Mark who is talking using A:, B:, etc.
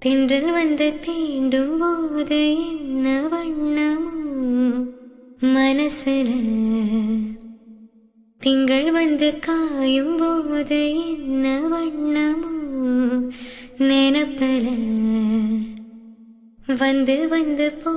A: தென்றல் வந்து தீண்டும் போது என்ன வண்ணமோ மனசுல, திங்கள் வந்து காயும் போது என்ன வண்ணமோ நினப்பல, வந்து வந்து போ